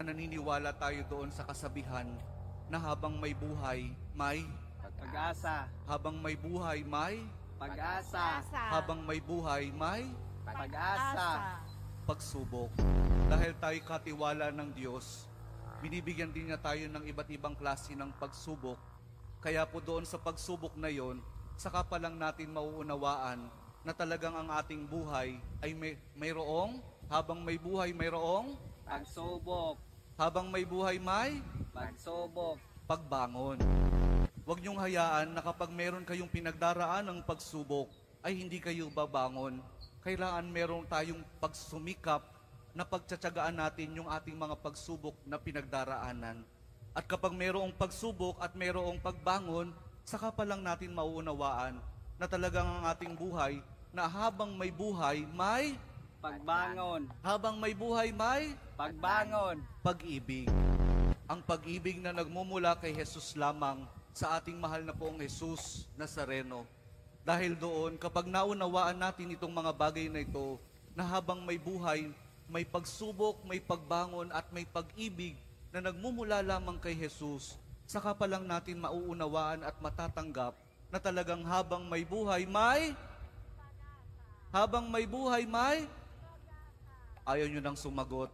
Naniniwala tayo doon sa kasabihan na habang may buhay, may Pag-asa. habang may buhay, may Pag-asa. habang may buhay, may Pag-asa. pagsubok. Dahil tayo katiwala ng Diyos, binibigyan din niya tayo ng iba't ibang klase ng pagsubok. Kaya po doon sa pagsubok na yon, saka pa lang natin mauunawaan na talagang ang ating buhay ay mayroong, habang may buhay mayroong, Pagsubok. habang may buhay may Pagsubok. pagbangon. Huwag niyong hayaan na kapag meron kayong pinagdaraan ng pagsubok, ay hindi kayo babangon. Kailangan meron tayong pagsumikap na pagtsatsagaan natin yung ating mga pagsubok na pinagdaraanan. At kapag merong pagsubok at merong pagbangon, saka pa lang natin mauunawaan na talagang ang ating buhay, na habang may buhay, may Pagbangon. habang may buhay, may Pagbangon. pag-ibig. Ang pag-ibig na nagmumula kay Jesus lamang sa ating mahal na poong Jesus Nazareno. Dahil doon, kapag naunawaan natin itong mga bagay na ito, na habang may buhay, may pagsubok, may pagbangon at may pag-ibig na nagmumula lamang kay Jesus, saka pa lang natin mauunawaan at matatanggap na talagang habang may buhay, may ayaw nyo nang sumagot.